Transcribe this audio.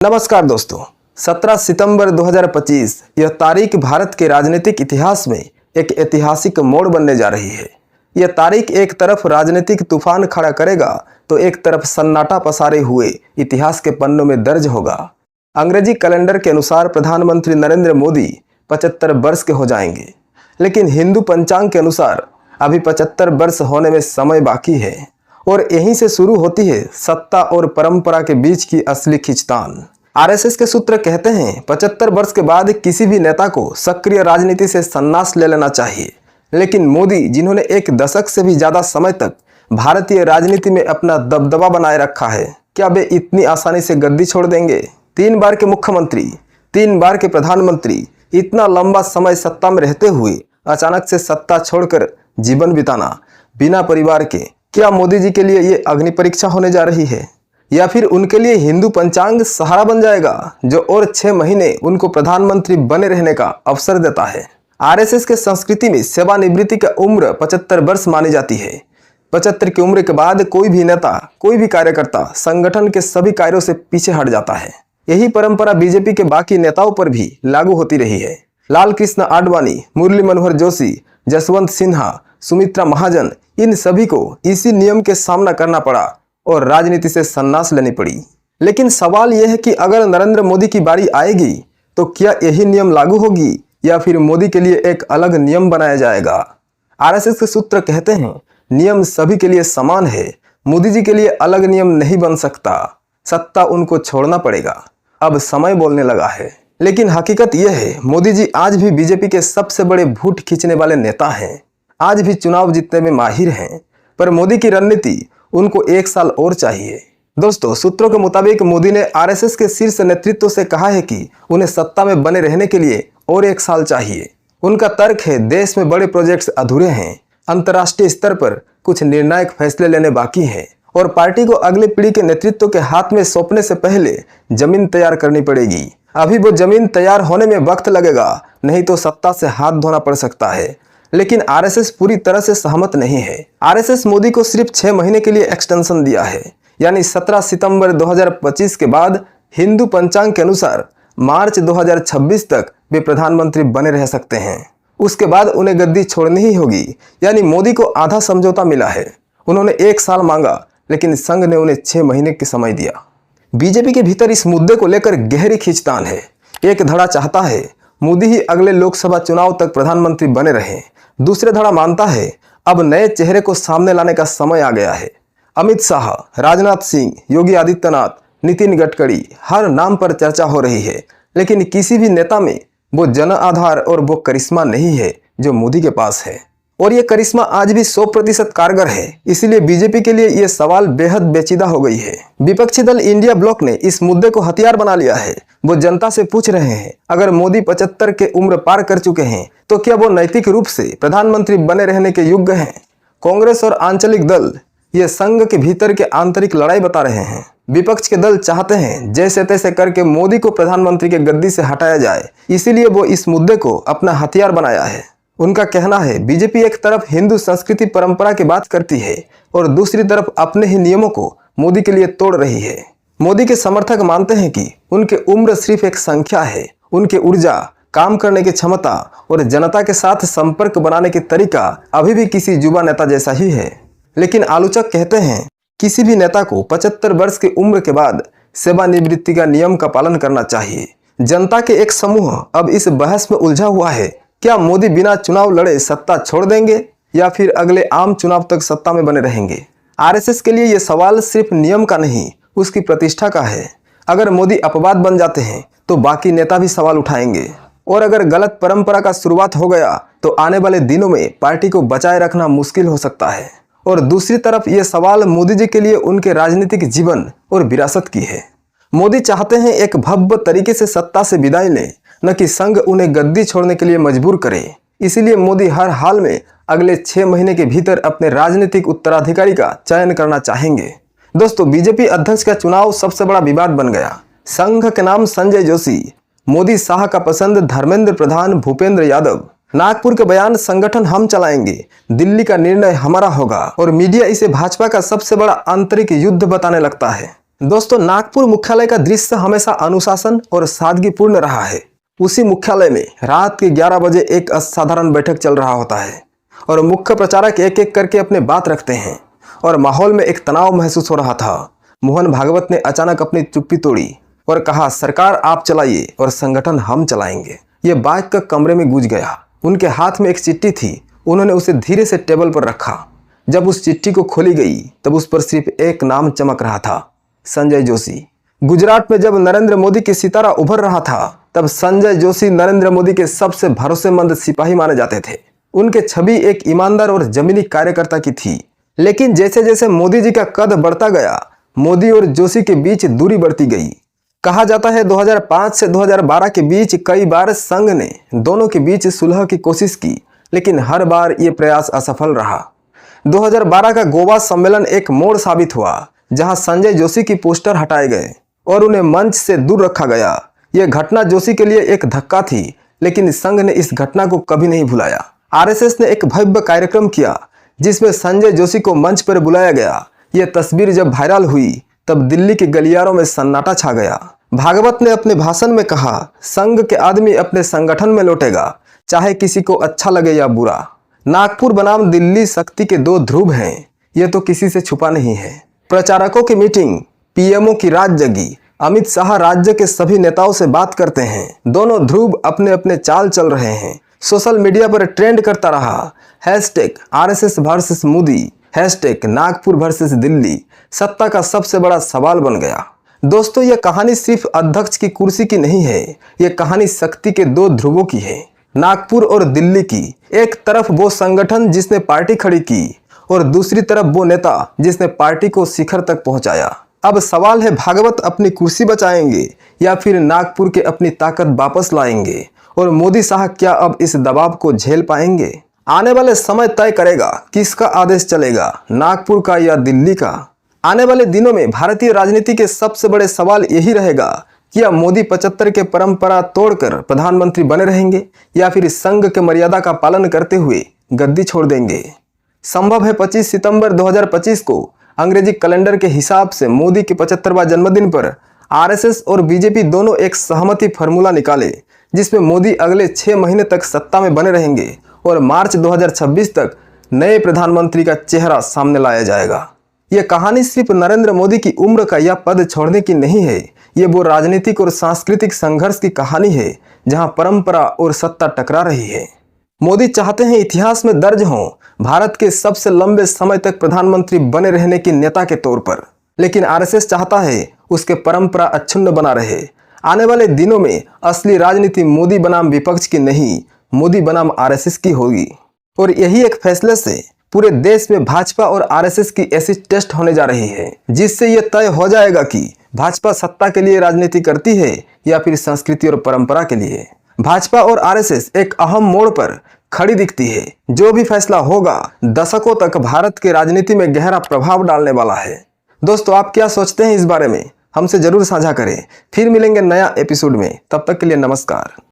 नमस्कार दोस्तों, 17 सितंबर 2025 यह तारीख भारत के राजनीतिक इतिहास में एक ऐतिहासिक मोड़ बनने जा रही है। यह तारीख एक तरफ राजनीतिक तूफान खड़ा करेगा तो एक तरफ सन्नाटा पसारे हुए इतिहास के पन्नों में दर्ज होगा। अंग्रेजी कैलेंडर के अनुसार प्रधानमंत्री नरेंद्र मोदी 75 वर्ष के हो जाएंगे, लेकिन हिंदू पंचांग के अनुसार अभी 75 वर्ष होने में समय बाकी है और यहीं से शुरू होती है सत्ता और परंपरा के बीच की असली खींचतान। आरएसएस के सूत्र कहते हैं 75 वर्ष के बाद किसी भी नेता को सक्रिय राजनीति से संन्यास ले लेना चाहिए, लेकिन मोदी, जिन्होंने एक दशक से भी ज्यादा समय तक भारतीय राजनीति में अपना दबदबा बनाए रखा है, क्या वे इतनी आसानी से गद्दी छोड़ देंगे? 3 बार के मुख्यमंत्री, 3 बार के प्रधानमंत्री, इतना लंबा समय सत्ता में रहते हुए अचानक से सत्ता छोड़कर जीवन बिताना बिना परिवार के, क्या मोदी जी के लिए ये अग्नि परीक्षा होने जा रही है या फिर उनके लिए हिंदू पंचांग सहारा बन जाएगा जो और 6 महीने उनको प्रधानमंत्री बने रहने का अवसर देता है? आरएसएस के संस्कृति में सेवानिवृत्ति की उम्र 75 वर्ष मानी जाती है। 75 की उम्र के बाद कोई भी नेता, कोई भी कार्यकर्ता संगठन के सभी कार्यों से पीछे हट जाता है। यही परंपरा बीजेपी के बाकी नेताओं पर भी लागू होती रही है। लाल कृष्ण आडवाणी, मुरली मनोहर जोशी, जसवंत सिन्हा, सुमित्रा महाजन, इन सभी को इसी नियम के सामना करना पड़ा और राजनीति से संन्यास लेनी पड़ी। लेकिन सवाल यह है कि अगर नरेंद्र मोदी की बारी आएगी तो क्या यही नियम लागू होगी या फिर मोदी के लिए एक अलग नियम बनाया जाएगा? आरएसएस के सूत्र कहते हैं नियम सभी के लिए समान है, मोदी जी के लिए अलग नियम नहीं बन सकता, सत्ता उनको छोड़ना पड़ेगा। अब समय बोलने लगा है। लेकिन हकीकत यह है मोदी जी आज भी बीजेपी के सबसे बड़े भूत खींचने वाले नेता हैं, आज भी चुनाव जीतने में माहिर हैं, पर मोदी की रणनीति उनको 1 साल और चाहिए। दोस्तों, सूत्रों के मुताबिक मोदी ने आरएसएस के शीर्ष नेतृत्व से कहा है कि उन्हें सत्ता में बने रहने के लिए और 1 साल चाहिए। उनका तर्क है देश में बड़े प्रोजेक्ट्स अधूरे हैं, अंतर्राष्ट्रीय स्तर पर कुछ निर्णायक फैसले लेने बाकी हैं और पार्टी को अगले पीढ़ी के नेतृत्व के हाथ में सौंपने से पहले जमीन तैयार करनी पड़ेगी। अभी वो जमीन तैयार होने में वक्त लगेगा, नहीं तो सत्ता से हाथ धोना पड़ सकता है। लेकिन आरएसएस पूरी तरह से सहमत नहीं है। आरएसएस मोदी को सिर्फ 6 महीने के लिए एक्सटेंशन दिया है, यानी 17 सितंबर 2025 के बाद हिंदू पंचांग के अनुसार मार्च 2026 तक वे प्रधानमंत्री बने रह सकते हैं। उसके बाद उन्हें गद्दी छोड़नी ही होगी, यानी मोदी को आधा समझौता मिला है। उन्होंने 1 साल मांगा, लेकिन संघ ने उन्हें 6 महीने का समय दिया। बीजेपी के भीतर इस मुद्दे को लेकर गहरी खींचतान है। एक धड़ा चाहता है मोदी ही अगले लोकसभा चुनाव तक प्रधानमंत्री बने रहें। दूसरे धड़ा मानता है अब नए चेहरे को सामने लाने का समय आ गया है। अमित शाह, राजनाथ सिंह, योगी आदित्यनाथ, नितिन गडकरी, हर नाम पर चर्चा हो रही है, लेकिन किसी भी नेता में वो जन आधार और वो करिश्मा नहीं है जो मोदी के पास है। और ये करिश्मा आज भी 100% कारगर है। इसीलिए बीजेपी के लिए ये सवाल बेहद पेचीदा हो गई है। विपक्षी दल इंडिया ब्लॉक ने इस मुद्दे को हथियार बना लिया है। वो जनता से पूछ रहे हैं अगर मोदी 75 के उम्र पार कर चुके हैं तो क्या वो नैतिक रूप से प्रधानमंत्री बने रहने के योग्य हैं? कांग्रेस और आंचलिक दल ये संघ के भीतर के आंतरिक लड़ाई बता रहे हैं। विपक्ष के दल चाहते हैं जैसे तैसे करके मोदी को प्रधानमंत्री के गद्दी से हटाया जाए, इसीलिए वो इस मुद्दे को अपना हथियार बनाया है। उनका कहना है बीजेपी एक तरफ हिंदू संस्कृति परंपरा की बात करती है और दूसरी तरफ अपने ही नियमों को मोदी के लिए तोड़ रही है। मोदी के समर्थक मानते हैं कि उनकी उम्र सिर्फ एक संख्या है, उनकी ऊर्जा, काम करने की क्षमता और जनता के साथ संपर्क बनाने की तरीका अभी भी किसी युवा नेता जैसा ही है। लेकिन आलोचक कहते हैं किसी भी नेता को 75 वर्ष की उम्र के बाद सेवानिवृत्ति का नियम का पालन करना चाहिए। जनता के एक समूह अब इस बहस में उलझा हुआ है, क्या मोदी बिना चुनाव लड़े सत्ता छोड़ देंगे या फिर अगले आम चुनाव तक सत्ता में बने रहेंगे? आरएसएस के लिए यह सवाल सिर्फ नियम का नहीं, उसकी प्रतिष्ठा का है। अगर मोदी अपवाद बन जाते हैं तो बाकी नेता भी सवाल उठाएंगे और अगर गलत परंपरा का शुरुआत हो गया तो आने वाले दिनों में पार्टी को बचाए रखना मुश्किल हो सकता है। और दूसरी तरफ यह सवाल मोदी जी के लिए उनके राजनीतिक जीवन और विरासत की है। मोदी चाहते हैं एक भव्य तरीके से सत्ता से विदाई लें, न कि संघ उन्हें गद्दी छोड़ने के लिए मजबूर करे। इसीलिए मोदी हर हाल में अगले 6 महीने के भीतर अपने राजनीतिक उत्तराधिकारी का चयन करना चाहेंगे। दोस्तों, बीजेपी अध्यक्ष का चुनाव सबसे बड़ा विवाद बन गया। संघ के नाम संजय जोशी, मोदी शाह का पसंद धर्मेंद्र प्रधान, भूपेंद्र यादव, नागपुर के बयान संगठन हम चलाएंगे, दिल्ली का निर्णय हमारा होगा और मीडिया इसे भाजपा का सबसे बड़ा आंतरिक युद्ध बताने लगता है। दोस्तों, नागपुर मुख्यालय का दृश्य हमेशा अनुशासन और सादगीपूर्ण रहा है। उसी मुख्यालय में रात के 11 बजे एक असाधारण बैठक चल रहा होता है और मुख्य प्रचारक एक एक करके अपने बात रखते हैं और माहौल में एक तनाव महसूस हो रहा था। मोहन भागवत ने अचानक अपनी चुप्पी तोड़ी और कहा, सरकार आप चलाइए और संगठन हम चलाएंगे। ये बात का कमरे में गूंज गया। उनके हाथ में एक चिट्ठी थी। उन्होंने उसे धीरे से टेबल पर रखा। जब उस चिट्ठी को खोली गई तब उस पर सिर्फ एक नाम चमक रहा था, संजय जोशी। गुजरात में जब नरेंद्र मोदी की सितारा उभर रहा था तब संजय जोशी नरेंद्र मोदी के सबसे भरोसेमंद सिपाही माने जाते थे। उनके छवि एक ईमानदार और जमीनी कार्यकर्ता की थी। लेकिन जैसे जैसे मोदी जी का कद बढ़ता गया, मोदी और जोशी के बीच दूरी बढ़ती गई। कहा जाता है 2005 से 2012 के बीच कई बार संघ ने दोनों के बीच सुलह की कोशिश की, लेकिन हर बार ये प्रयास असफल रहा। 2012 का गोवा सम्मेलन एक मोड़ साबित हुआ, जहां संजय जोशी की पोस्टर हटाए गए और उन्हें मंच से दूर रखा गया। यह घटना जोशी के लिए एक धक्का थी, लेकिन संघ ने इस घटना को कभी नहीं भुलाया। आरएसएस ने एक भव्य कार्यक्रम किया जिसमें संजय जोशी को मंच पर बुलाया गया। यह तस्वीर जब वायरल हुई तब दिल्ली के गलियारों में सन्नाटा छा गया। भागवत ने अपने भाषण में कहा, संघ के आदमी अपने संगठन में लौटेगा, चाहे किसी को अच्छा लगे या बुरा। नागपुर बनाम दिल्ली शक्ति के दो ध्रुव हैं, यह तो किसी से छुपा नहीं है। प्रचारकों की मीटिंग, पीएमओ की रात जगी। अमित शाह राज्य के सभी नेताओं से बात करते हैं। दोनों ध्रुव अपने अपने चाल चल रहे हैं। सोशल मीडिया पर ट्रेंड करता रहा #RSS versus Modi, #Nagpur versus Delhi सत्ता का सबसे बड़ा सवाल बन गया। दोस्तों, यह कहानी सिर्फ अध्यक्ष की कुर्सी की नहीं है, यह कहानी शक्ति के दो ध्रुवों की है, नागपुर और दिल्ली की। एक तरफ वो संगठन जिसने पार्टी खड़ी की और दूसरी तरफ वो नेता जिसने पार्टी को शिखर तक पहुंचाया। अब सवाल है, भागवत अपनी कुर्सी बचाएंगे या फिर नागपुर के अपनी ताकत वापस लाएंगे, और मोदी शाह क्या अब इस दबाव को झेल पाएंगे? आने वाले समय तय करेगा किसका आदेश चलेगा, नागपुर का या दिल्ली का। आने वाले दिनों में भारतीय राजनीति के सबसे बड़े सवाल यही रहेगा कि क्या मोदी 75 के परंपरा तोड़कर प्रधानमंत्री बने रहेंगे या फिर संघ के मर्यादा का पालन करते हुए गद्दी छोड़ देंगे। संभव है 25 सितंबर 2025 को अंग्रेजी कैलेंडर के हिसाब से मोदी के 75वां जन्मदिन पर आरएसएस और बीजेपी दोनों एक सहमति फार्मूला निकाले, जिसमें मोदी अगले 6 महीने तक सत्ता में बने रहेंगे और मार्च 2026 तक नए प्रधानमंत्री का चेहरा सामने लाया जाएगा। यह कहानी सिर्फ नरेंद्र मोदी की उम्र का या पद छोड़ने की नहीं है, ये वो राजनीतिक और सांस्कृतिक संघर्ष की कहानी है जहां परंपरा और सत्ता टकरा रही है। मोदी चाहते हैं इतिहास में दर्ज हों भारत के सबसे लंबे समय तक प्रधानमंत्री बने रहने की नेता के तौर पर, लेकिन आरएसएस चाहता है उसके परंपरा अक्षुण्ण बना रहे। आने वाले दिनों में असली राजनीति मोदी बनाम विपक्ष की नहीं, मोदी बनाम आरएसएस की होगी। और यही एक फैसले से पूरे देश में भाजपा और आरएसएस की ऐसी टेस्ट होने जा रही है, जिससे यह तय हो जाएगा कि भाजपा सत्ता के लिए राजनीति करती है या फिर संस्कृति और परंपरा के लिए। भाजपा और आरएसएस एक अहम मोड़ पर खड़ी दिखती है। जो भी फैसला होगा दशकों तक भारत की राजनीति में गहरा प्रभाव डालने वाला है। दोस्तों, आप क्या सोचते हैं इस बारे में? हमसे जरूर साझा करें। फिर मिलेंगे नया एपिसोड में, तब तक के लिए नमस्कार।